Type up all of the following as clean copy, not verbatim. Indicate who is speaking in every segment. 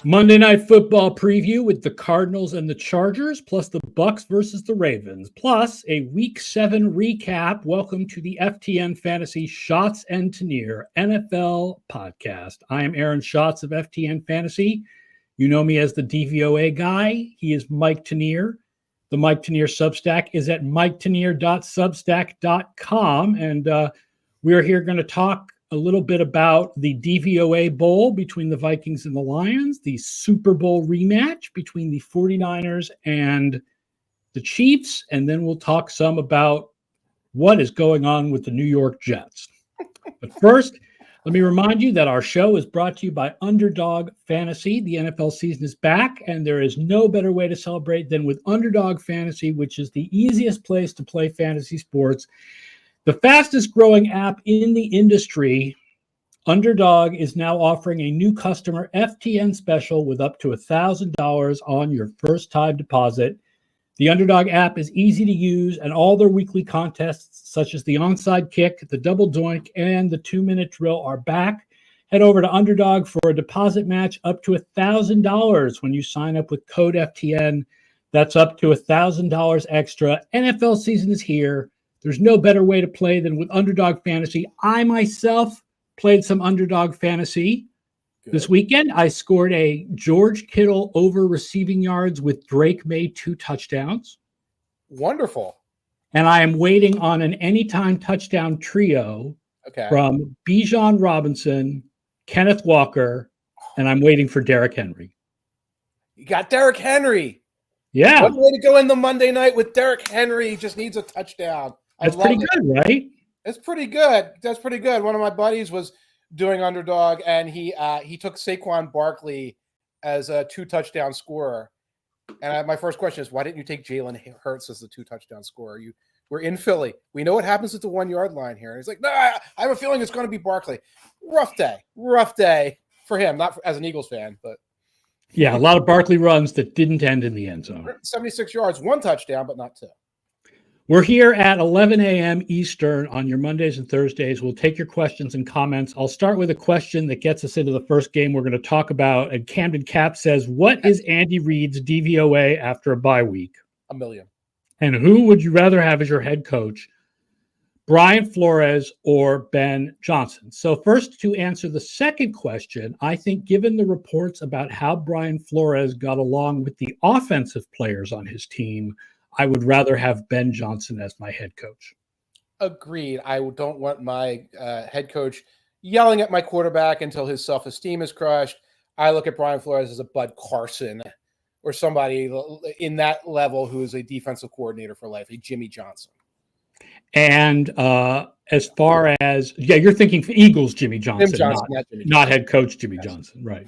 Speaker 1: Monday Night Football preview with the Cardinals and the Chargers, plus the Bucs versus the Ravens, plus a Week 7 recap. Welcome to the FTN Fantasy Schatz and Tanier NFL podcast. I am Aaron Schatz of FTN Fantasy. You know me as the DVOA guy. He is Mike Tanier. The Mike Tanier Substack is at miketanier.substack.com. And we are here going to talk a little bit about the DVOA Bowl between the Vikings and the Lions, the Super Bowl rematch between the 49ers and the Chiefs, and then we'll talk some about what is going on with the New York Jets. But first, let me remind you that our show is brought to you by Underdog Fantasy. The NFL season is back, and there is no better way to celebrate than with Underdog Fantasy, which is the easiest place to play fantasy sports. The fastest growing app in the industry, Underdog is now offering a new customer FTN special with up to $1,000 on your first time deposit. The Underdog app is easy to use, and all their weekly contests, such as the onside kick, the double doink, and the 2-minute drill are back. Head over to Underdog for a deposit match up to $1,000 when you sign up with code FTN. That's up to $1,000 extra. NFL season is here. There's no better way to play than with Underdog Fantasy. I myself played some Underdog Fantasy this weekend. I scored a George Kittle over receiving yards with Drake May 2 touchdowns.
Speaker 2: Wonderful.
Speaker 1: And I am waiting on an anytime touchdown trio from Bijan Robinson, Kenneth Walker, and I'm waiting for Derrick Henry.
Speaker 2: You got Derrick Henry.
Speaker 1: Yeah.
Speaker 2: One way to go in the Monday night with Derrick Henry. He just needs a touchdown.
Speaker 1: That's pretty good, right?
Speaker 2: It's pretty good. That's pretty good. One of my buddies was doing Underdog, and he took Saquon Barkley as a 2-touchdown scorer. And my first question is, why didn't you take Jalen Hurts as the 2-touchdown scorer? We're in Philly. We know what happens at the 1-yard line here. He's like, no, I have a feeling it's going to be Barkley. Rough day for him, not as an Eagles fan, but.
Speaker 1: Yeah, a lot of Barkley runs that didn't end in the end zone.
Speaker 2: 76 yards, 1 touchdown, but not 2.
Speaker 1: We're here at 11 a.m. Eastern on your Mondays and Thursdays. We'll take your questions and comments. I'll start with a question that gets us into the first game we're going to talk about. And Camden Cap says, what is Andy Reid's DVOA after a bye week?
Speaker 2: $1 million.
Speaker 1: And who would you rather have as your head coach, Brian Flores or Ben Johnson? So first, to answer the second question, I think given the reports about how Brian Flores got along with the offensive players on his team, I would rather have Ben Johnson as my head coach.
Speaker 2: Agreed. I don't want my head coach yelling at my quarterback until his self-esteem is crushed. I look at Brian Flores as a Bud Carson or somebody in that level who is a defensive coordinator for life, a Jimmy Johnson.
Speaker 1: And as far as, you're thinking Eagles Jimmy Johnson, not head coach Jimmy Johnson, right?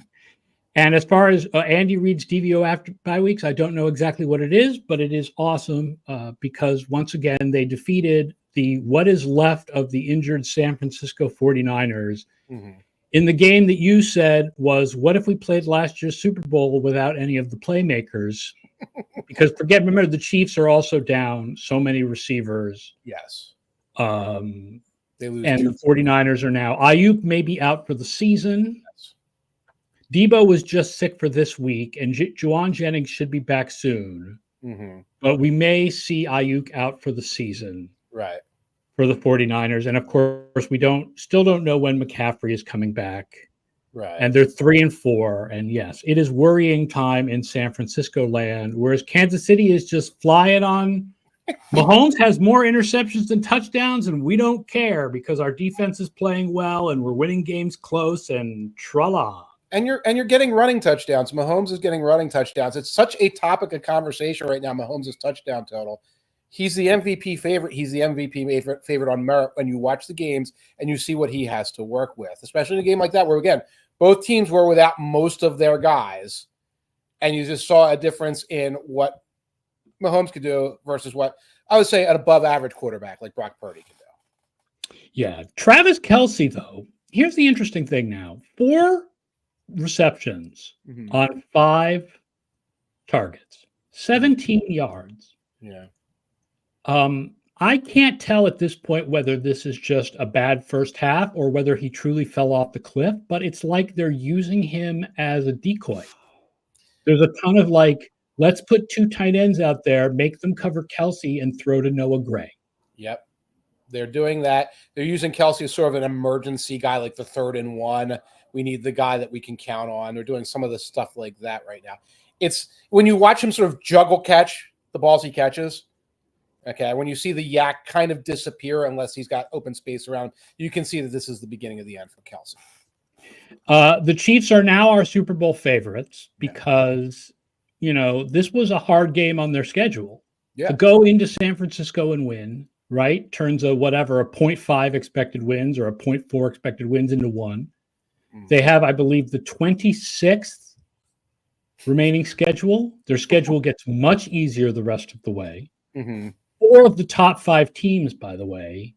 Speaker 1: And as far as Andy Reid's DVO after bye weeks, I don't know exactly what it is, but it is awesome because once again, they defeated what is left of the injured San Francisco 49ers in the game that you said was, what if we played last year's Super Bowl without any of the playmakers? Because remember, the Chiefs are also down so many receivers.
Speaker 2: Yes.
Speaker 1: They lose, and the 49ers are now. Ayuk may be out for the season.
Speaker 2: Yes.
Speaker 1: Debo was just sick for this week, and Juwan Jennings should be back soon. But we may see Ayuk out for the season.
Speaker 2: Right.
Speaker 1: For the 49ers. And of course, we still don't know when McCaffrey is coming back.
Speaker 2: Right.
Speaker 1: And they're 3-4. And yes, it is worrying time in San Francisco land, whereas Kansas City is just flying on. Mahomes has more interceptions than touchdowns, and we don't care because our defense is playing well and we're winning games close and tra-la.
Speaker 2: And you're getting running touchdowns. Mahomes is getting running touchdowns. It's such a topic of conversation right now, Mahomes' touchdown total. He's the MVP favorite. He's the MVP favorite on merit when you watch the games and you see what he has to work with, especially in a game like that where, again, both teams were without most of their guys, and you just saw a difference in what Mahomes could do versus what I would say an above-average quarterback like Brock Purdy could do.
Speaker 1: Yeah. Travis Kelce, though, here's the interesting thing now. 4 receptions on 5 targets, 17 yards.
Speaker 2: Yeah.
Speaker 1: I can't tell at this point whether this is just a bad first half or whether he truly fell off the cliff, but it's like they're using him as a decoy. There's a ton of like, let's put 2 tight ends out there, make them cover Kelce and throw to Noah Gray.
Speaker 2: Yep. They're doing that. They're using Kelce as sort of an emergency guy, like the 3rd and 1. We need the guy that we can count on. They're doing some of the stuff like that right now. It's when you watch him sort of juggle catch the balls he catches. Okay, when you see the yak kind of disappear unless he's got open space around, you can see that this is the beginning of the end for Kelce.
Speaker 1: The Chiefs are now our Super Bowl favorites because, this was a hard game on their schedule.
Speaker 2: Yeah.
Speaker 1: To go into San Francisco and win, right? Turns a 0.5 expected wins or a 0.4 expected wins into 1. They have, I believe, the 26th remaining schedule. Their schedule gets much easier the rest of the way. 4 of the top 5 teams, by the way,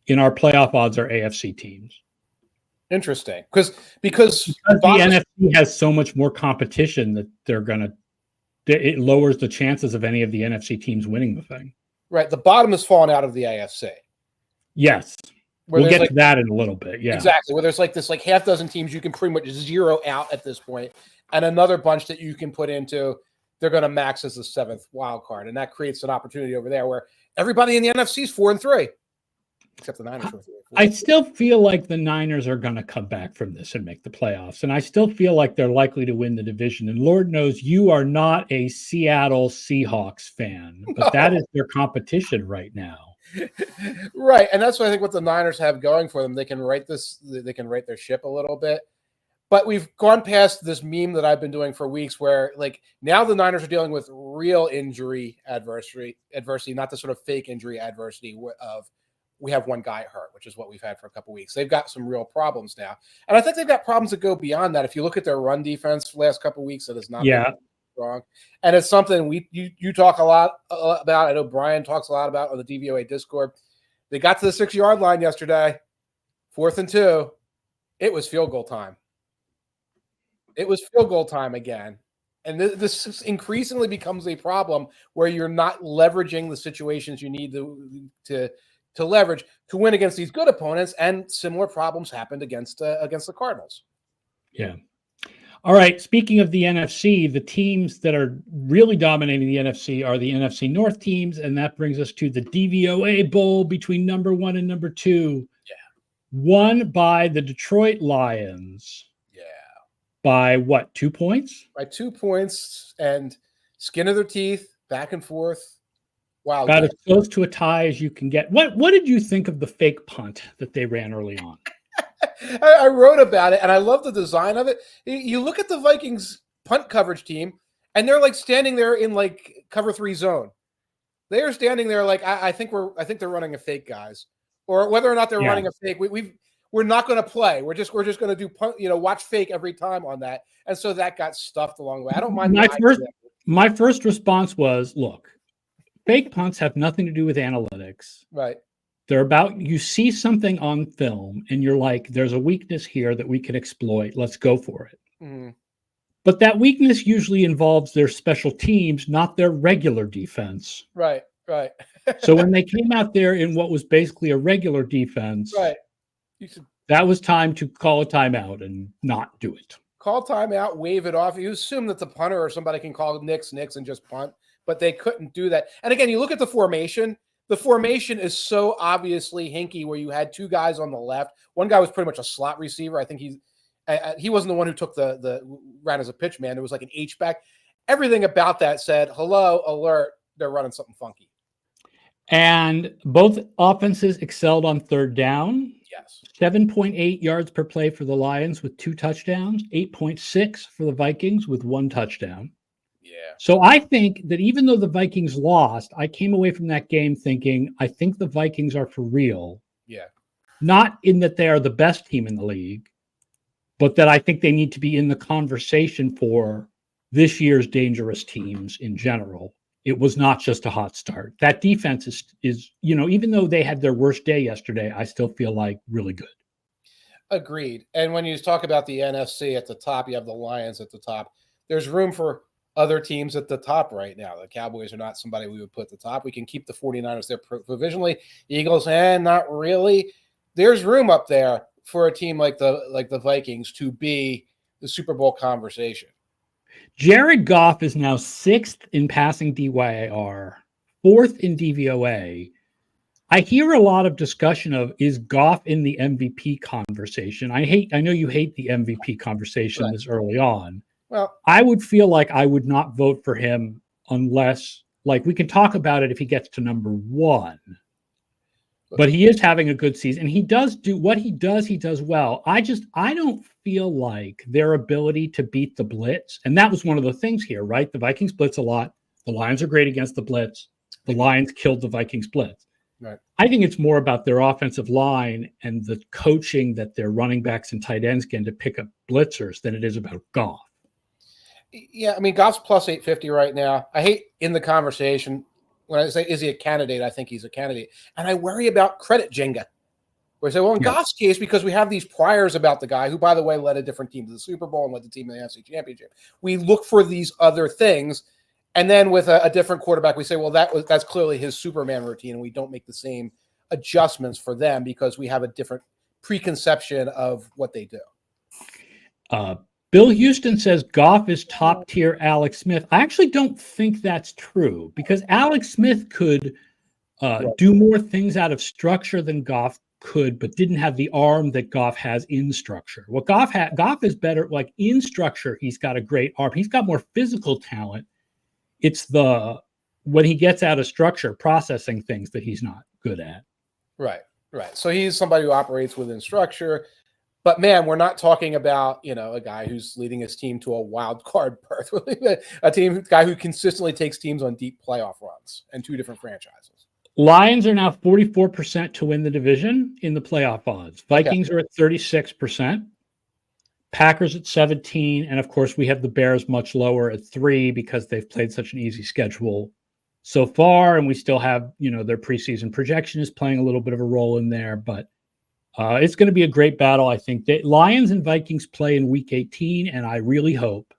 Speaker 1: in our playoff odds are AFC teams.
Speaker 2: Interesting. Because
Speaker 1: the NFC has so much more competition that it lowers the chances of any of the NFC teams winning the thing.
Speaker 2: Right. The bottom has fallen out of the AFC.
Speaker 1: Yes. We'll get to that in a little bit. Yeah.
Speaker 2: Exactly. Where there's like this half dozen teams you can pretty much zero out at this point, and another bunch that you can put into they're going to max as the 7th wild card. And that creates an opportunity over there where everybody in the NFC is 4-3. Except the Niners.
Speaker 1: I still feel like the Niners are going to come back from this and make the playoffs. And I still feel like they're likely to win the division. And Lord knows you are not a Seattle Seahawks fan, but that is their competition right now.
Speaker 2: Right. And that's what I think what the Niners have going for them. They can right their ship a little bit. But we've gone past this meme that I've been doing for weeks where now the Niners are dealing with real injury adversity, not the sort of fake injury adversity of we have one guy hurt, which is what we've had for a couple of weeks. They've got some real problems now. And I think they've got problems that go beyond that. If you look at their run defense the last couple of weeks, it has not been strong. And it's something you talk a lot about. I know Brian talks a lot about on the DVOA Discord. They got to the 6-yard line yesterday, 4th and 2. It was field goal time. It was field goal time again. And this increasingly becomes a problem where you're not leveraging the situations you need to leverage to win against these good opponents, and similar problems happened against the Cardinals.
Speaker 1: Yeah. All right. Speaking of the NFC, the teams that are really dominating the NFC are the NFC North teams, and that brings us to the DVOA Bowl between number 1 and number 2.
Speaker 2: Yeah.
Speaker 1: Won by the Detroit Lions.
Speaker 2: Yeah.
Speaker 1: By what, 2 points?
Speaker 2: By 2 points and skin of their teeth, back and forth. Wow.
Speaker 1: About as close to a tie as you can get. What did you think of the fake punt that they ran early on?
Speaker 2: I wrote about it, and I love the design of it. You look at the Vikings punt coverage team, and they're standing there in cover 3 zone. They are standing there I think they're running a fake, guys, or whether or not they're running a fake. We're not going to play. We're just going to do punt, watch fake every time on that, and so that got stuffed along the way. I don't mind.
Speaker 1: My first response was, look. Fake punts have nothing to do with analytics.
Speaker 2: Right.
Speaker 1: They're about, you see something on film and you're like, there's a weakness here that we can exploit. Let's go for it. Mm-hmm. But that weakness usually involves their special teams, not their regular defense.
Speaker 2: Right.
Speaker 1: So when they came out there in what was basically a regular defense,
Speaker 2: right,
Speaker 1: that was time to call a timeout and not do it.
Speaker 2: Call timeout, wave it off. You assume that the punter or somebody can call Knicks and just punt. But they couldn't do that. And again, you look at the formation. The formation is so obviously hinky where you had 2 guys on the left. One guy was pretty much a slot receiver. I think he wasn't the one who took the ran as a pitch man. There was an H-back. Everything about that said, hello, alert, they're running something funky.
Speaker 1: And both offenses excelled on 3rd down.
Speaker 2: Yes.
Speaker 1: 7.8 yards per play for the Lions with 2 touchdowns. 8.6 for the Vikings with 1 touchdown.
Speaker 2: Yeah.
Speaker 1: So I think that even though the Vikings lost, I came away from that game thinking, I think the Vikings are for real.
Speaker 2: Yeah.
Speaker 1: Not in that they are the best team in the league, but that I think they need to be in the conversation for this year's dangerous teams in general. It was not just a hot start. That defense is even though they had their worst day yesterday, I still feel like really good.
Speaker 2: Agreed. And when you talk about the NFC at the top, you have the Lions at the top. There's room for other teams at the top right now. The Cowboys are not somebody we would put at the top. We can keep the 49ers there provisionally. Eagles, not really. There's room up there for a team like the Vikings to be the Super Bowl conversation.
Speaker 1: Jared Goff is now 6th in passing DYAR, 4th in DVOA. I hear a lot of discussion of, is Goff in the MVP conversation? I know you hate the MVP conversation this early on.
Speaker 2: Well,
Speaker 1: I would feel like I would not vote for him unless, like, we can talk about it if he gets to number 1. But he is having a good season. He does do what he does well. I don't feel like their ability to beat the blitz. And that was one of the things here, right? The Vikings blitz a lot. The Lions are great against the blitz. The Lions killed the Vikings blitz.
Speaker 2: Right.
Speaker 1: I think it's more about their offensive line and the coaching that their running backs and tight ends get to pick up blitzers than it is about Goff.
Speaker 2: Yeah, I mean, Goff's plus 850 right now. I hate in the conversation when I say, is he a candidate? I think he's a candidate. And I worry about credit Jenga. Where I say, well, in Goff's case, because we have these priors about the guy who, by the way, led a different team to the Super Bowl and led the team to the NFC Championship. We look for these other things. And then with a different quarterback, we say, well, that's clearly his Superman routine. And we don't make the same adjustments for them because we have a different preconception of what they do.
Speaker 1: Bill Houston says Goff is top tier Alex Smith. I actually don't think that's true because Alex Smith could do more things out of structure than Goff could, but didn't have the arm that Goff has in structure. What Goff is better, like in structure, he's got a great arm. He's got more physical talent. It's when he gets out of structure, processing things that he's not good at. Right.
Speaker 2: So he's somebody who operates within structure. But man, we're not talking about, a guy who's leading his team to a wild card berth. A guy who consistently takes teams on deep playoff runs and 2 different franchises.
Speaker 1: Lions are now 44% to win the division in the playoff odds. Vikings are at 36%. Packers at 17%. And of course, we have the Bears much lower at 3% because they've played such an easy schedule so far. And we still have, their preseason projection is playing a little bit of a role in there. But it's going to be a great battle, I think. The Lions and Vikings play in Week 18, and I really hope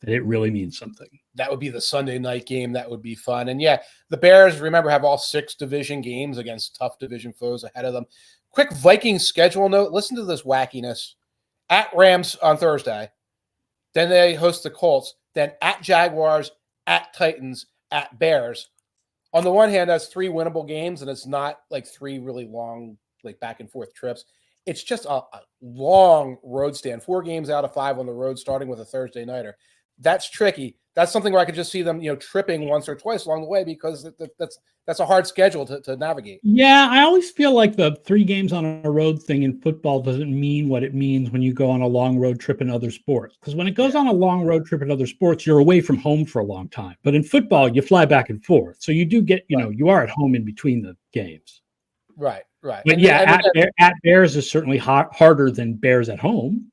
Speaker 1: that it really means something.
Speaker 2: That would be the Sunday night game. That would be fun. And yeah, the Bears, remember, have all 6 division games against tough division foes ahead of them. Quick Vikings schedule note. Listen to this wackiness. At Rams on Thursday. Then they host the Colts. Then at Jaguars, at Titans, at Bears. On the one hand, that's 3 winnable games, and it's not like 3 really long back and forth trips. It's just a long road stand. 4 games out of 5 on the road, starting with a Thursday nighter. That's tricky. That's something where I could just see them, tripping once or twice along the way because that's a hard schedule to navigate.
Speaker 1: Yeah, I always feel like the 3 games on a road thing in football doesn't mean what it means when you go on a long road trip in other sports. Because when it goes on a long road trip in other sports, you're away from home for a long time. But in football, you fly back and forth. So you do get, you are at home in between the games.
Speaker 2: Right.
Speaker 1: But at Bears is certainly harder than Bears at home.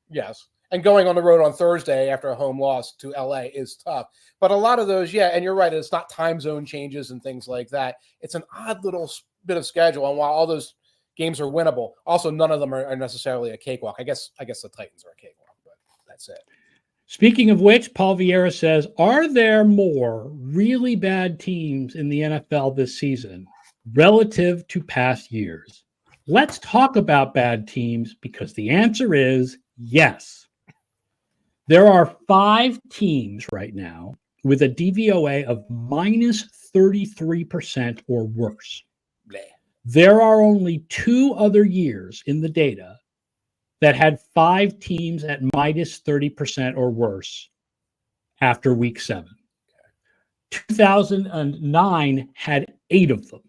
Speaker 2: Yes. And going on the road on Thursday after a home loss to LA is tough. But a lot of those, and you're right, it's not time zone changes and things like that. It's an odd little bit of schedule. And while all those games are winnable, also none of them are necessarily a cakewalk. I guess the Titans are a cakewalk, but that's it.
Speaker 1: Speaking of which, Paul Vieira says, are there more really bad teams in the NFL this season relative to past years? Let's talk about bad teams because the answer is yes. There are 5 teams right now with a DVOA of minus 33% or worse.
Speaker 2: Bleh.
Speaker 1: There are only 2 other years in the data that had 5 teams at minus 30% or worse after week 7. 2009 had 8 of them.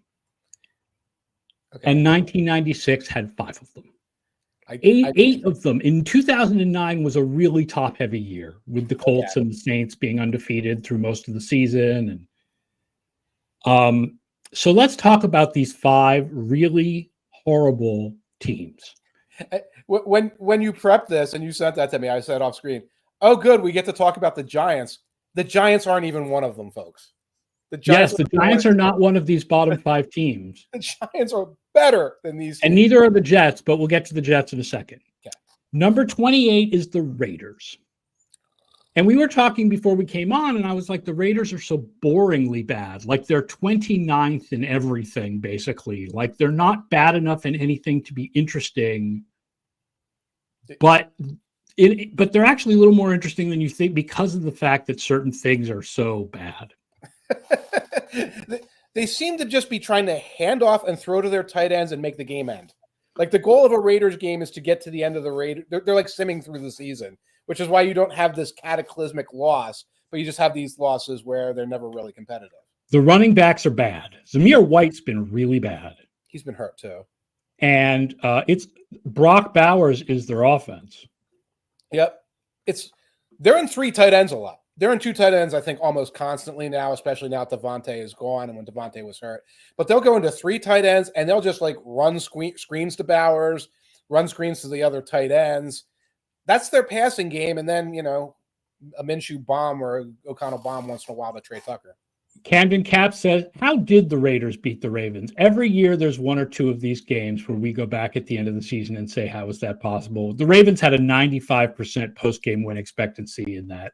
Speaker 1: Okay. And 1996 had 5 of them. Eight of them. In 2009 was a really top-heavy year with the Colts and the Saints being undefeated through most of the season. And so let's talk about these 5 really horrible teams.
Speaker 2: When you prepped this and you sent that to me, I said off screen, oh, good, we get to talk about the Giants. The Giants aren't even one of them, folks.
Speaker 1: The Giants are not one of these bottom 5 teams.
Speaker 2: The Giants are better than these teams.
Speaker 1: And neither are the Jets, but we'll get to the Jets in a second.
Speaker 2: Okay.
Speaker 1: Number 28 is the Raiders. And we were talking before we came on, and I was like, the Raiders are so boringly bad. Like, they're 29th in everything, basically. Like, they're not bad enough in anything to be interesting. But But they're actually a little more interesting than you think because of the fact that certain things are so bad.
Speaker 2: They seem to just be trying to hand off and throw to their tight ends and make the game end. Like the goal of a Raiders game is to get to the end of the Raiders. They're like simming through the season, which is why you don't have this cataclysmic loss, but you just have these losses where they're never really competitive.
Speaker 1: The running backs are bad. Zamir White's been really bad.
Speaker 2: He's been hurt too.
Speaker 1: And it's Brock Bowers is their offense.
Speaker 2: Yep. They're in 3 tight ends a lot. They're in 2 tight ends, I think, almost constantly now, especially now that Devontae is gone and when Devontae was hurt. But they'll go into 3 tight ends, and they'll just like run screens to Bowers, run screens to the other tight ends. That's their passing game. And then, a Minshew bomb or O'Connell bomb once in a while to Trey Tucker.
Speaker 1: Camden Cap says, how did the Raiders beat the Ravens? Every year there's 1 or 2 of these games where we go back at the end of the season and say, how is that possible? The Ravens had a 95% post-game win expectancy in that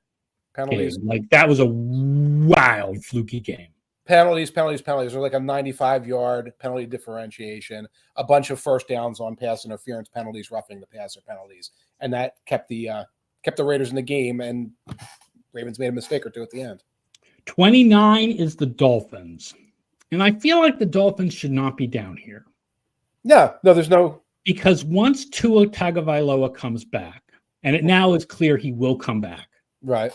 Speaker 2: Penalties.
Speaker 1: game. Like, that was a wild, fluky game.
Speaker 2: Penalties. They're like a 95-yard penalty differentiation, a bunch of first downs on pass interference penalties, roughing the passer penalties. And that kept the Raiders in the game, and Ravens made a mistake or 2 at the end.
Speaker 1: 29 is the Dolphins. And I feel like the Dolphins should not be down here.
Speaker 2: No, there's no.
Speaker 1: Because once Tua Tagovailoa comes back, and it now is clear he will come back.
Speaker 2: Right.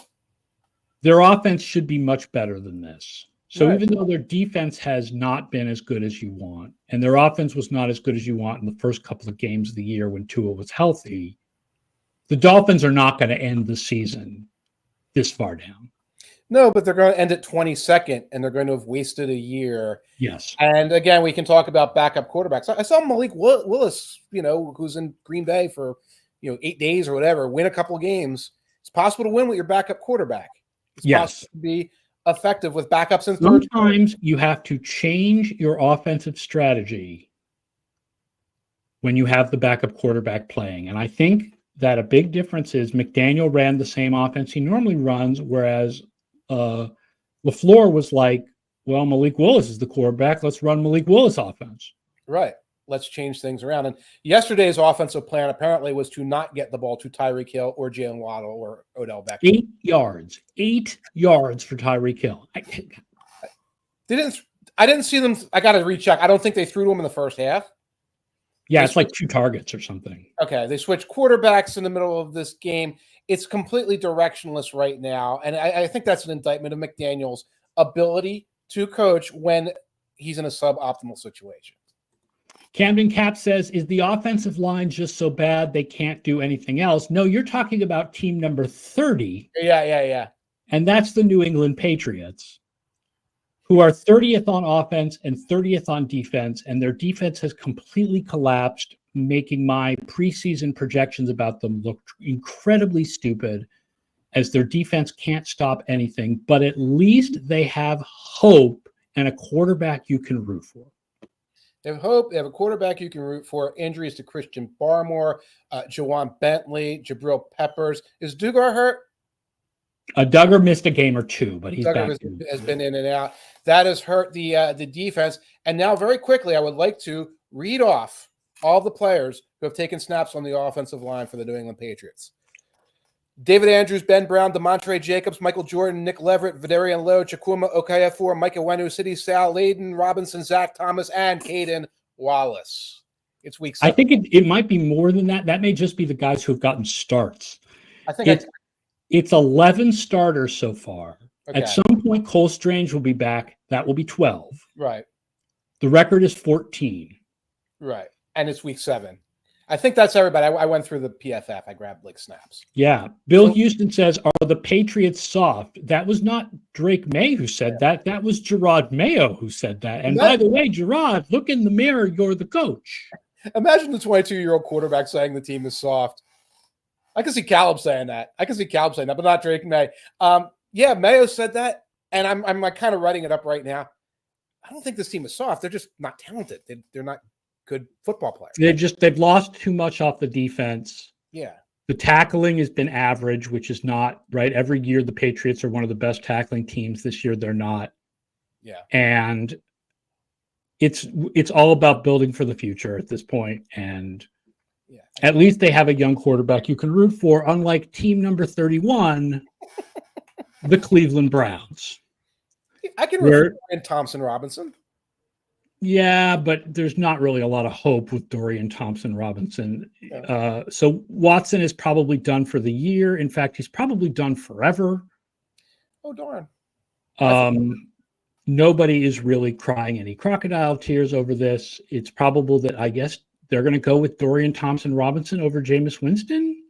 Speaker 1: Their offense should be much better than this. So
Speaker 2: right.
Speaker 1: Even though their defense has not been as good as you want, and their offense was not as good as you want in the first couple of games of the year when Tua was healthy, the Dolphins are not going to end the season this far down.
Speaker 2: No, but they're going to end at 22nd, and they're going to have wasted a year.
Speaker 1: Yes.
Speaker 2: And again, we can talk about backup quarterbacks. I saw Malik Willis, who's in Green Bay for, 8 days or whatever, win a couple of games. It's possible to win with your backup quarterback. It's possible to be effective with backups and third.
Speaker 1: Sometimes you have to change your offensive strategy when you have the backup quarterback playing. And I think that a big difference is McDaniel ran the same offense he normally runs, whereas LaFleur was like, well, Malik Willis is the quarterback. Let's run Malik Willis offense.
Speaker 2: Right. Let's change things around. And yesterday's offensive plan apparently was to not get the ball to Tyreek Hill or Jalen Waddle or Odell Beckham.
Speaker 1: 8 yards. 8 yards for Tyreek Hill.
Speaker 2: I didn't see them. I got to recheck. I don't think they threw to him in the first half.
Speaker 1: Yeah, it's like 2 targets or something.
Speaker 2: Okay. They switched quarterbacks in the middle of this game. It's completely directionless right now. And I think that's an indictment of McDaniel's ability to coach when he's in a suboptimal situation.
Speaker 1: Camden Cap says, is the offensive line just so bad they can't do anything else? No, you're talking about team number 30.
Speaker 2: Yeah.
Speaker 1: And that's the New England Patriots, who are 30th on offense and 30th on defense. And their defense has completely collapsed, making my preseason projections about them look incredibly stupid, as their defense can't stop anything. But at least they have hope and a quarterback you can root for.
Speaker 2: They have hope. They have a quarterback you can root for. Injuries to Christian Barmore, Jawan Bentley, Jabril Peppers. Is Dugar hurt?
Speaker 1: Duggar missed a game or 2, but he's back.
Speaker 2: Has been in and out. That has hurt the defense. And now, very quickly, I would like to read off all the players who have taken snaps on the offensive line for the New England Patriots. David Andrews, Ben Brown, DeMontre Jacobs, Michael Jordan, Nick Leverett, Vidarian Lowe, Chukwuma Okafor, Micah Wenu, City Sal, Layden Robinson, Zach Thomas, and Caden Wallace. It's week 7.
Speaker 1: I think it might be more than that. That may just be the guys who have gotten starts.
Speaker 2: I think
Speaker 1: it's 11 starters so far.
Speaker 2: Okay.
Speaker 1: At some point, Cole Strange will be back. That will be 12.
Speaker 2: Right.
Speaker 1: The record is 14.
Speaker 2: Right. And it's week 7. I think that's everybody. I went through the PFF. I grabbed snaps.
Speaker 1: Yeah. Bill Houston says, are the Patriots soft? That was not Drake May who said that. That was Gerard Mayo who said that. And by the way, Gerard, look in the mirror. You're the coach.
Speaker 2: Imagine the 22-year-old quarterback saying the team is soft. I can see Caleb saying that. But not Drake May. Yeah, Mayo said that. And I'm like kind of writing it up right now. I don't think this team is soft. They're just not talented. They're not good football players.
Speaker 1: They've lost too much off the defense.
Speaker 2: Yeah.
Speaker 1: The tackling has been average, which is not right. Every year the Patriots are one of the best tackling teams. This year they're not.
Speaker 2: Yeah.
Speaker 1: And it's all about building for the future at this point. And
Speaker 2: Yeah.
Speaker 1: At least they have a young quarterback you can root for, unlike team number 31, the Cleveland Browns.
Speaker 2: I can root for Dorian Thompson-Robinson.
Speaker 1: Yeah, but there's not really a lot of hope with Dorian Thompson-Robinson.
Speaker 2: Yeah.
Speaker 1: So Watson is probably done for the year. In fact, he's probably done forever.
Speaker 2: Oh, darn.
Speaker 1: Nobody is really crying any crocodile tears over this. It's probable that, I guess, they're going to go with Dorian Thompson-Robinson over Jameis Winston.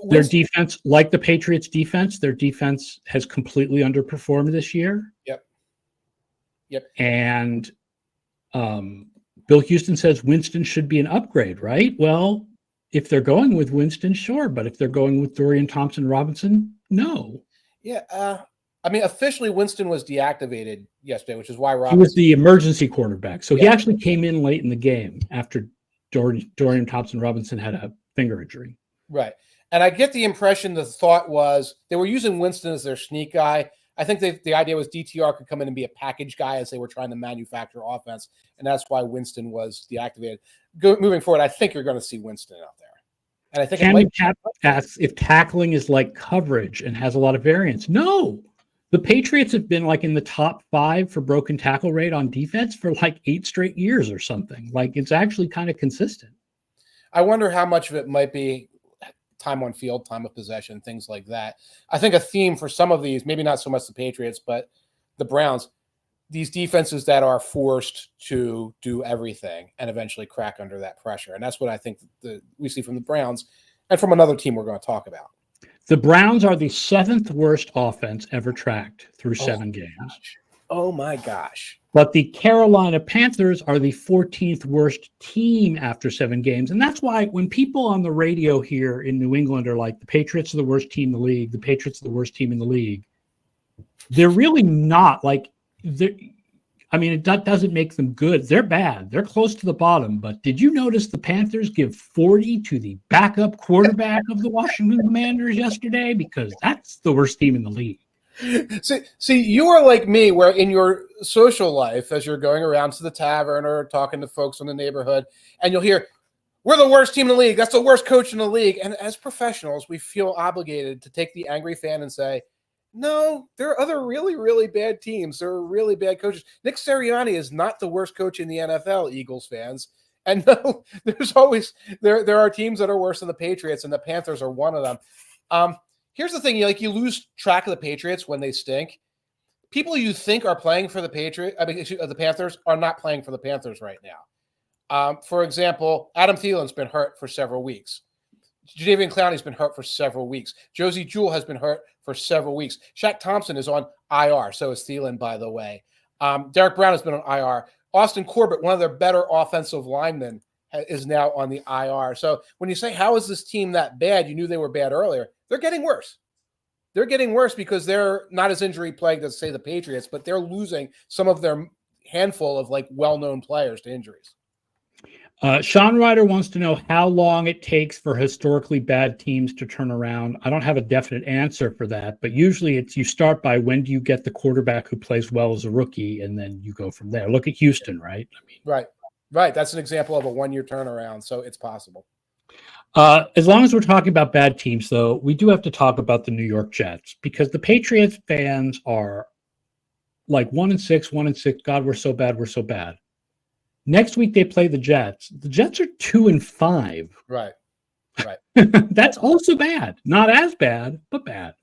Speaker 1: Their defense, like the Patriots defense, their defense has completely underperformed this year.
Speaker 2: Yep.
Speaker 1: And Bill Houston says Winston should be an upgrade, right? Well, if they're going with Winston, sure. But if they're going with Dorian Thompson-Robinson, no.
Speaker 2: Yeah. I mean, officially, Winston was deactivated yesterday, which is why
Speaker 1: he was the emergency quarterback. So he actually came in late in the game after Dorian Thompson-Robinson had a finger injury.
Speaker 2: Right. And I get the impression the thought was they were using Winston as their sneak guy. I think the idea was DTR could come in and be a package guy as they were trying to manufacture offense. And that's why Winston was deactivated. Moving forward, I think you're going to see Winston out there. And I think
Speaker 1: Cammy Cap asks if tackling is like coverage and has a lot of variance. No. The Patriots have been like in the top 5 for broken tackle rate on defense for like 8 straight years or something. Like it's actually kind of consistent.
Speaker 2: I wonder how much of it might be time on field, time of possession, things like that. I think a theme for some of these, maybe not so much the Patriots, but the Browns, these defenses that are forced to do everything and eventually crack under that pressure. And that's what I think we see from the Browns and from another team we're going to talk about.
Speaker 1: The Browns are the 7th worst offense ever tracked through 7 games.
Speaker 2: Gosh. Oh, my gosh.
Speaker 1: But the Carolina Panthers are the 14th worst team after 7 games. And that's why when people on the radio here in New England are like, the Patriots are the worst team in the league, the Patriots are the worst team in the league, they're really not. Like, I mean, that doesn't make them good. They're bad. They're close to the bottom. But did you notice the Panthers give 40 to the backup quarterback of the Washington Commanders yesterday? Because that's the worst team in the league.
Speaker 2: See, you are like me, where in your social life, as you're going around to the tavern or talking to folks in the neighborhood, and you'll hear, we're the worst team in the league. That's the worst coach in the league. And as professionals, we feel obligated to take the angry fan and say, no, there are other really, really bad teams. There are really bad coaches. Nick Sirianni is not the worst coach in the NFL, Eagles fans. And no, there's always there are teams that are worse than the Patriots, and the Panthers are one of them. Here's the thing, you lose track of the Patriots when they stink. People you think are playing for the the Panthers are not playing for the Panthers right now. For example, Adam Thielen's been hurt for several weeks. Jadeveon Clowney's been hurt for several weeks. Josie Jewell has been hurt for several weeks. Shaq Thompson is on IR. So is Thielen, by the way. Derek Brown has been on IR. Austin Corbett, one of their better offensive linemen, is now on the IR. So when you say, how is this team that bad? You knew they were bad earlier. They're getting worse. They're getting worse because they're not as injury plagued as, say, the Patriots, but they're losing some of their handful of like well-known players to injuries.
Speaker 1: Sean Ryder wants to know how long it takes for historically bad teams to turn around. I don't have a definite answer for that, but usually it's you start by when do you get the quarterback who plays well as a rookie, and then you go from there. Look at Houston, right?
Speaker 2: Right. That's an example of a one-year turnaround, so it's possible.
Speaker 1: As long as we're talking about bad teams, though, we do have to talk about the New York Jets because the Patriots fans are like 1-6, 1-6. God, we're so bad. We're so bad. Next week they play the Jets. The Jets are 2-5.
Speaker 2: Right.
Speaker 1: That's also bad. Not as bad, but bad.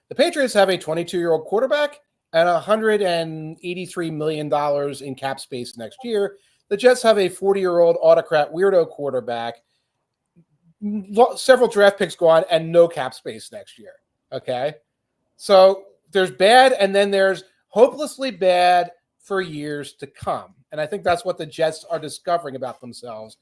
Speaker 2: The Patriots have a 22-year-old quarterback and $183 million in cap space next year. The Jets have a 40-year-old autocrat weirdo quarterback, several draft picks gone, and no cap space next year. Okay? So there's bad, and then there's hopelessly bad for years to come. And I think that's what the Jets are discovering about themselves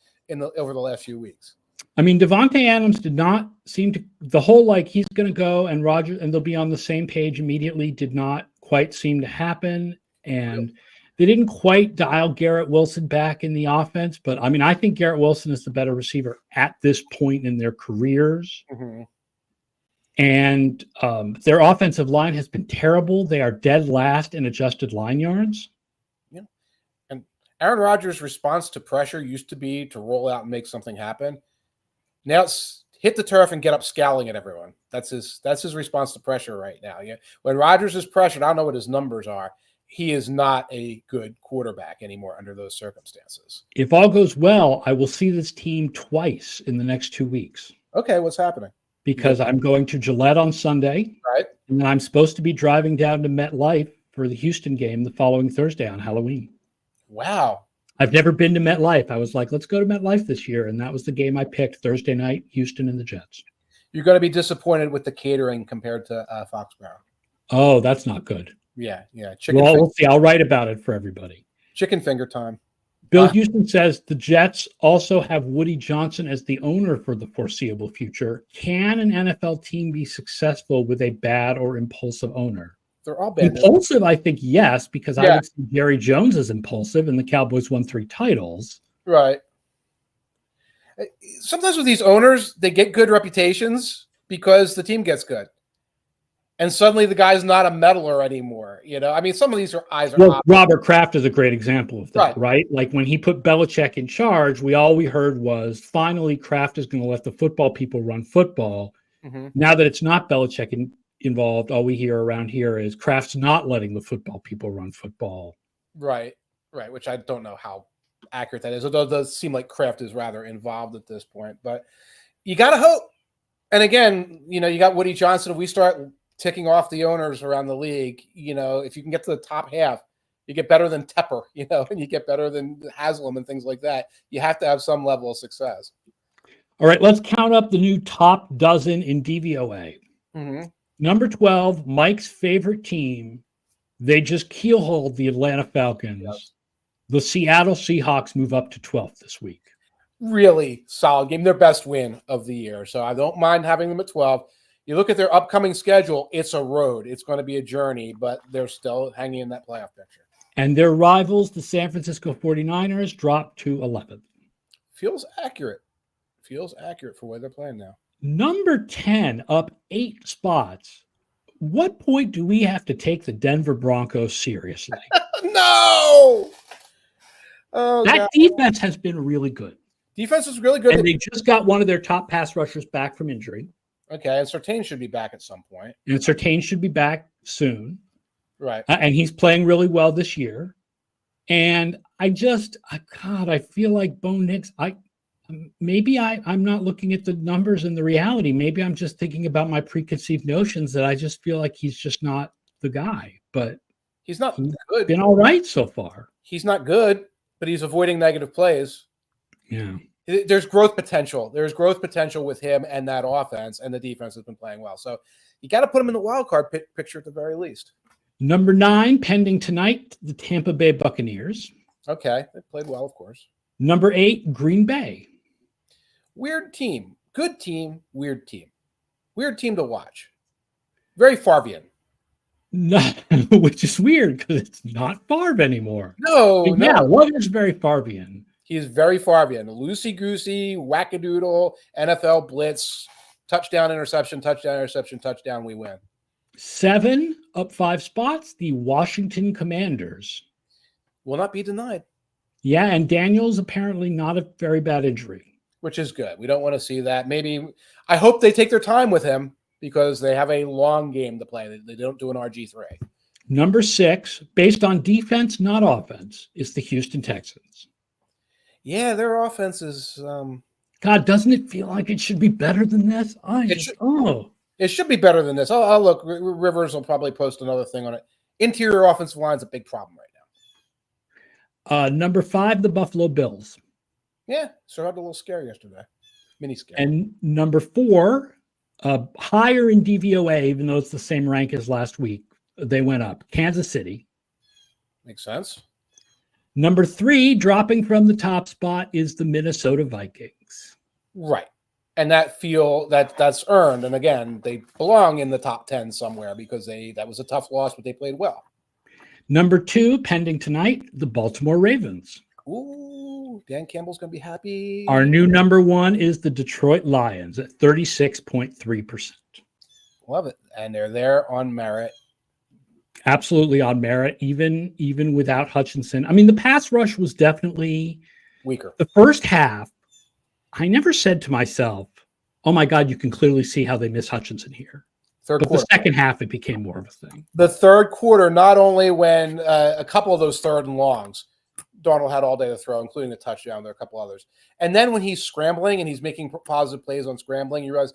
Speaker 2: over the last few weeks.
Speaker 1: I mean, Devontae Adams did not seem to – the whole like he's going to go and Rodgers and they'll be on the same page immediately did not quite seem to happen. And they didn't quite dial Garrett Wilson back in the offense. But, I mean, I think Garrett Wilson is the better receiver at this point in their careers.
Speaker 2: Mm-hmm.
Speaker 1: And their offensive line has been terrible. They are dead last in adjusted line yards.
Speaker 2: Yeah. And Aaron Rodgers' response to pressure used to be to roll out and make something happen. Now it's hit the turf and get up scowling at everyone. That's his response to pressure right now. Yeah. When Rodgers is pressured, I don't know what his numbers are. He is not a good quarterback anymore under those circumstances.
Speaker 1: If all goes well, I will see this team twice in the next 2 weeks.
Speaker 2: Okay, what's happening?
Speaker 1: Because I'm going to Gillette on Sunday.
Speaker 2: Right.
Speaker 1: And then I'm supposed to be driving down to MetLife for the Houston game the following Thursday on Halloween.
Speaker 2: Wow.
Speaker 1: I've never been to MetLife. I was like, let's go to MetLife this year. And that was the game I picked Thursday night, Houston and the Jets.
Speaker 2: You're going to be disappointed with the catering compared to Foxborough.
Speaker 1: Oh, that's not good.
Speaker 2: Yeah.
Speaker 1: We'll see. I'll write about it for everybody.
Speaker 2: Chicken finger time.
Speaker 1: Bill Houston says the Jets also have Woody Johnson as the owner for the foreseeable future. Can an NFL team be successful with a bad or impulsive owner?
Speaker 2: They're all bad.
Speaker 1: Impulsive, I think, yes, because I would see Jerry Jones as impulsive, and the Cowboys won 3 titles.
Speaker 2: Right. Sometimes with these owners, they get good reputations because the team gets good. And suddenly the guy's not a meddler anymore. I mean, some of these eyes are.
Speaker 1: Well, Robert Kraft is a great example of that, right? Like when he put Belichick in charge, we heard was finally Kraft is going to let the football people run football. Mm-hmm. Now that it's not Belichick involved, all we hear around here is Kraft's not letting the football people run football.
Speaker 2: Right. Which I don't know how accurate that is. Although it does seem like Kraft is rather involved at this point. But you got to hope. And again, you got Woody Johnson. If we start ticking off the owners around the league, if you can get to the top half, you get better than Tepper, and you get better than Haslam and things like that. You have to have some level of success.
Speaker 1: All right, let's count up the new top dozen in DVOA.
Speaker 2: Mm-hmm.
Speaker 1: Number 12, Mike's favorite team. They just keelhauled the Atlanta Falcons. Yep. The Seattle Seahawks move up to 12th this week.
Speaker 2: Really solid game, their best win of the year. So I don't mind having them at 12. You look at their upcoming schedule, it's a road. It's going to be a journey, but they're still hanging in that playoff picture.
Speaker 1: And their rivals, the San Francisco 49ers, dropped to 11th.
Speaker 2: Feels accurate. For where they're playing now.
Speaker 1: Number 10, up 8 spots. What point do we have to take the Denver Broncos seriously?
Speaker 2: No! Oh,
Speaker 1: that defense has been really good.
Speaker 2: Defense is really good.
Speaker 1: And they just got one of their top pass rushers back from injury.
Speaker 2: Okay, and Surtain should be back at some point.
Speaker 1: And Surtain should be back soon.
Speaker 2: Right.
Speaker 1: And he's playing really well this year. And I feel like Bo Nix, I'm not looking at the numbers and the reality. Maybe I'm just thinking about my preconceived notions that I just feel like he's just not the guy. But
Speaker 2: he's not good.
Speaker 1: Been all right so far.
Speaker 2: He's not good, but he's avoiding negative plays.
Speaker 1: Yeah.
Speaker 2: There's growth potential. There's growth potential with him and that offense, and the defense has been playing well. So you got to put him in the wild card picture at the very least.
Speaker 1: Number 9, pending tonight, the Tampa Bay Buccaneers.
Speaker 2: Okay, they played well, of course.
Speaker 1: Number 8, Green Bay.
Speaker 2: Weird team. Good team, weird team. Weird team to watch. Very Favrian.
Speaker 1: No, which is weird because it's not Favre anymore.
Speaker 2: No.
Speaker 1: Yeah, what is very Favrian?
Speaker 2: He is very Favrian. Loosey-goosey, wackadoodle, NFL blitz, touchdown, interception, we win.
Speaker 1: 7, up 5 spots, the Washington Commanders.
Speaker 2: Will not be denied.
Speaker 1: Yeah, and Daniels apparently not a very bad injury.
Speaker 2: Which is good. We don't want to see that. I hope they take their time with him because they have a long game to play. They don't do an RG3.
Speaker 1: Number 6, based on defense, not offense, is the Houston Texans.
Speaker 2: Yeah, their offense is.
Speaker 1: God, doesn't it feel like it should be better than this?
Speaker 2: It should be better than this. Oh, look, Rivers will probably post another thing on it. Interior offensive line is a big problem right now.
Speaker 1: Number 5, the Buffalo Bills.
Speaker 2: Yeah, survived a little scare yesterday. Mini scare.
Speaker 1: And number 4, higher in DVOA, even though it's the same rank as last week, they went up. Kansas City.
Speaker 2: Makes sense.
Speaker 1: Number 3, dropping from the top spot, is the Minnesota Vikings.
Speaker 2: Right. And that's earned. And again, they belong in the top 10 somewhere because that was a tough loss, but they played well.
Speaker 1: Number 2, pending tonight, the Baltimore Ravens.
Speaker 2: Ooh, Dan Campbell's going to be happy.
Speaker 1: Our new number 1 is the Detroit Lions at 36.3%.
Speaker 2: Love it. And they're there on merit.
Speaker 1: Absolutely on merit, even without Hutchinson. I mean, the pass rush was definitely
Speaker 2: weaker.
Speaker 1: The first half, I never said to myself, oh my God, you can clearly see how they miss Hutchinson here.
Speaker 2: Third
Speaker 1: But
Speaker 2: quarter.
Speaker 1: the second half, it became more of a thing.
Speaker 2: The third quarter, not only when a couple of those third and longs, Darnold had all day to throw, including a touchdown. There are a couple others. And then when he's scrambling and he's making positive plays on scrambling, you realize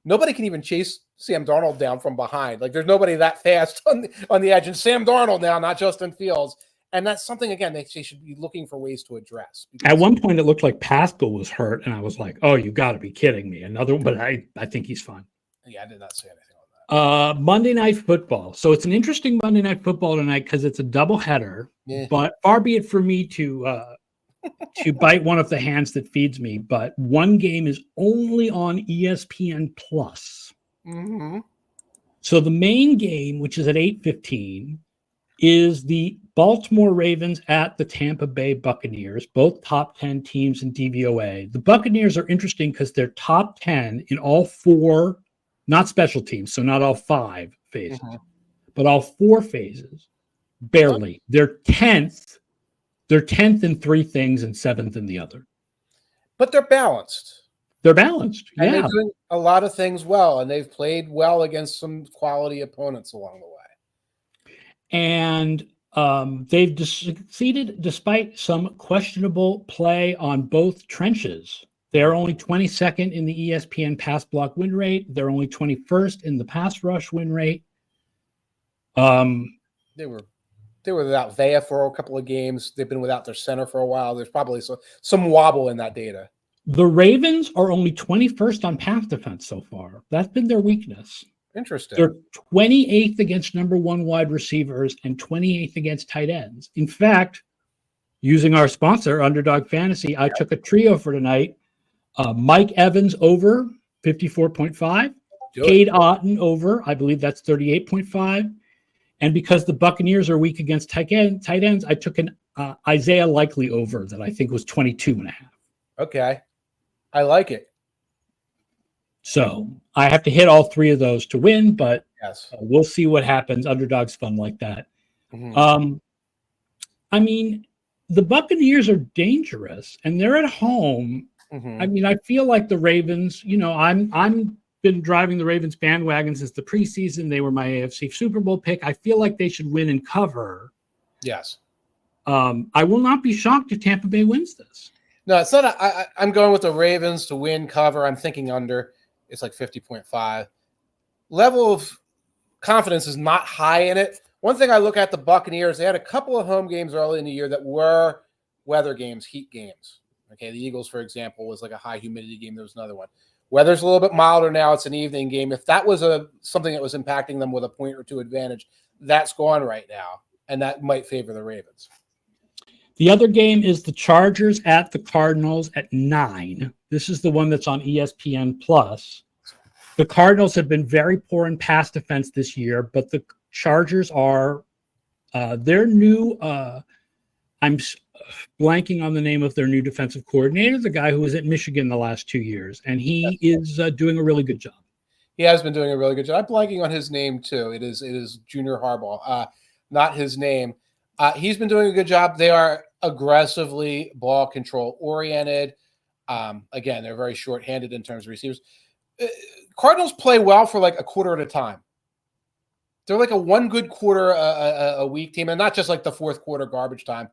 Speaker 2: nobody can even chase Sam Darnold down from behind. Like, there's nobody that fast on the edge. And Sam Darnold now, not Justin Fields. And that's something, again, they should be looking for ways to address.
Speaker 1: At one point, it looked like Pascal was hurt, and I was like, oh, you got to be kidding me. Another one, but I think he's fine.
Speaker 2: Yeah, I did not say anything.
Speaker 1: Monday Night Football. So it's an interesting Monday Night Football tonight because it's a doubleheader. Yeah. But far be it for me to bite one of the hands that feeds me. But one game is only on ESPN Plus.
Speaker 2: Mm-hmm.
Speaker 1: So the main game, which is at 8:15, is the Baltimore Ravens at the Tampa Bay Buccaneers, both top 10 teams in DVOA. The Buccaneers are interesting because they're top 10 in all four. Not special teams, so not all 5 phases, but all 4 phases. Barely. They're 10th. They're 10th in 3 things and 7th in the other.
Speaker 2: But they're balanced.
Speaker 1: They're balanced.
Speaker 2: And
Speaker 1: yeah.
Speaker 2: they're doing a lot of things well, and they've played well against some quality opponents along the way.
Speaker 1: And they've succeeded despite some questionable play on both trenches. They're only 22nd in the ESPN pass block win rate. They're only 21st in the pass rush win rate.
Speaker 2: They were without Vea for a couple of games. They've been without their center for a while. There's probably some wobble in that data.
Speaker 1: The Ravens are only 21st on pass defense so far. That's been their weakness.
Speaker 2: Interesting.
Speaker 1: They're 28th against number 1 wide receivers and 28th against tight ends. In fact, using our sponsor, Underdog Fantasy, I took a trio for tonight. Mike Evans over 54.5, Cade Otton over, I believe that's 38.5. And because the Buccaneers are weak against tight ends, I took an Isaiah Likely over that I think was 22.5.
Speaker 2: Okay. I like it.
Speaker 1: So I have to hit all 3 of those to win, but
Speaker 2: yes,
Speaker 1: we'll see what happens. Underdog's fun like that.
Speaker 2: Mm-hmm.
Speaker 1: I mean, the Buccaneers are dangerous, and they're at home.
Speaker 2: Mm-hmm.
Speaker 1: I mean, I feel like the Ravens, I'm been driving the Ravens bandwagon since the preseason. They were my AFC Super Bowl pick. I feel like they should win and cover.
Speaker 2: Yes.
Speaker 1: I will not be shocked if Tampa Bay wins this.
Speaker 2: No, it's not. I'm going with the Ravens to win, cover. I'm thinking under. It's like 50.5. Level of confidence is not high in it. One thing I look at the Buccaneers, they had a couple of home games early in the year that were weather games, heat games. Okay, the Eagles, for example, was like a high humidity game. There was another one. Weather's a little bit milder now. It's an evening game. If that was something that was impacting them with a point or 2 advantage, that's gone right now, and that might favor the Ravens.
Speaker 1: The other game is the Chargers at the Cardinals at 9. This is the one that's on ESPN Plus. The Cardinals have been very poor in pass defense this year, but the Chargers are their new I'm blanking on the name of their new defensive coordinator, the guy who was at Michigan the last 2 years, and he is doing a really good job.
Speaker 2: He has been doing a really good job. I'm blanking on his name too. It is Junior Harbaugh, not his name. He's been doing a good job. They are aggressively ball control oriented. Again, they're very short-handed in terms of receivers. Cardinals play well for like a quarter at a time. They're like a one good quarter a week team, and not just like the fourth quarter garbage time.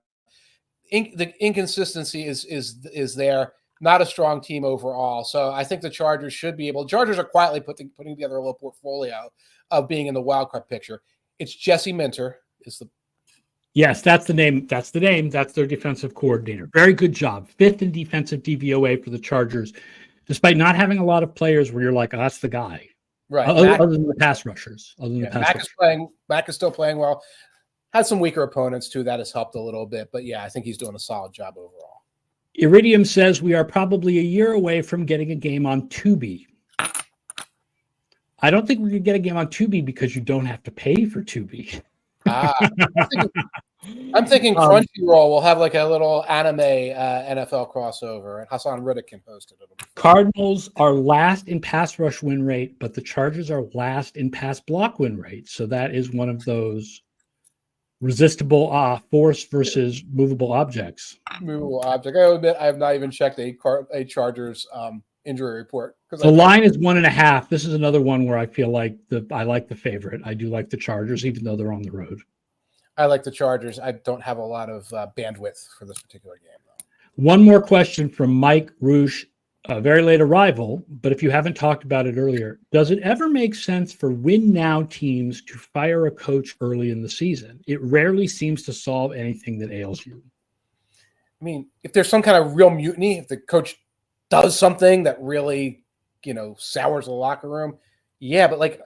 Speaker 2: The inconsistency is there. Not a strong team overall. So I think the Chargers should be able. Chargers are quietly putting together a little portfolio of being in the wild card picture. It's Jesse Minter is the.
Speaker 1: Yes, that's the name. That's the name. That's their defensive coordinator. Very good job. 5th in defensive DVOA for the Chargers, despite not having a lot of players where you're like, oh, that's the guy.
Speaker 2: Right.
Speaker 1: Other than the pass rushers.
Speaker 2: Mac is still playing well. Had some weaker opponents too. That has helped a little bit. But yeah, I think he's doing a solid job overall.
Speaker 1: Iridium says we are probably a year away from getting a game on Tubi. I don't think we could get a game on Tubi because you don't have to pay for Tubi.
Speaker 2: I'm thinking Crunchyroll will have like a little anime NFL crossover, and Hassan Riddick can host it.
Speaker 1: Cardinals are last in pass rush win rate, but the Chargers are last in pass block win rate. So that is one of those resistible force versus movable objects.
Speaker 2: Movable object. I admit I have not even checked a Chargers injury report.
Speaker 1: The line is 1.5. This is another one where I feel like I like the favorite. I do like the Chargers, even though they're on the road.
Speaker 2: I like the Chargers. I don't have a lot of bandwidth for this particular game, though.
Speaker 1: One more question from Mike Roosh, a very late arrival, but if you haven't talked about it earlier, does it ever make sense for win now teams to fire a coach early in the season? It rarely seems to solve anything that ails you.
Speaker 2: I mean, if there's some kind of real mutiny, if the coach does something that really, sours the locker room, yeah, but like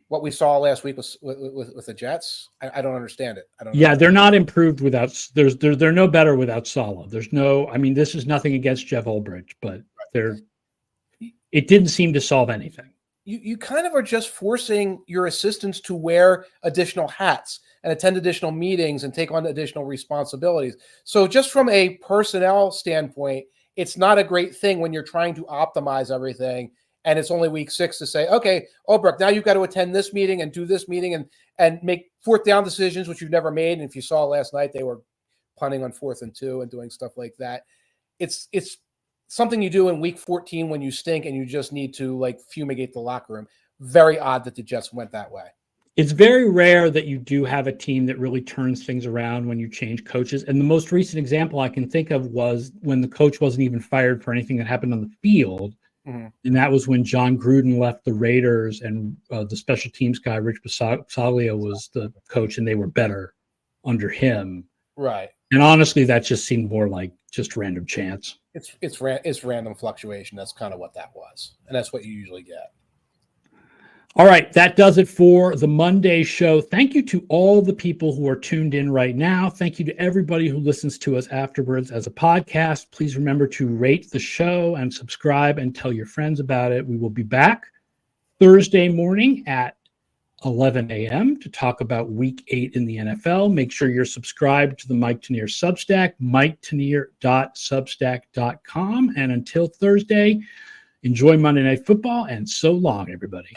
Speaker 2: what we saw last week with the Jets, I don't understand it.
Speaker 1: They're not improved without. They're no better without Saleh. There's no. I mean, this is nothing against Jeff Ulbrich, but it didn't seem to solve anything.
Speaker 2: You kind of are just forcing your assistants to wear additional hats and attend additional meetings and take on additional responsibilities. So just from a personnel standpoint, it's not a great thing when you're trying to optimize everything. And it's only week 6 to say, okay, Ulbrich, now you've got to attend this meeting and do this meeting and make fourth down decisions, which you've never made. And if you saw last night, they were punting on 4th and 2 and doing stuff like that. It's something you do in week 14 when you stink and you just need to fumigate the locker room. Very odd that the Jets went that way.
Speaker 1: It's very rare that you do have a team that really turns things around when you change coaches. And the most recent example I can think of was when the coach wasn't even fired for anything that happened on the field. Mm-hmm. And that was when John Gruden left the Raiders and the special teams guy, Rich Bisaglia, was the coach, and they were better under him.
Speaker 2: Right.
Speaker 1: And honestly, that just seemed more like just random chance.
Speaker 2: It's random fluctuation. That's kind of what that was. And that's what you usually get.
Speaker 1: All right, that does it for the Monday show. Thank you to all the people who are tuned in right now. Thank you to everybody who listens to us afterwards as a podcast. Please remember to rate the show and subscribe and tell your friends about it. We will be back Thursday morning at 11 a.m. to talk about Week 8 in the NFL. Make sure you're subscribed to the Mike Tanier Substack, miketanier.substack.com. And until Thursday, enjoy Monday Night Football, and so long, everybody.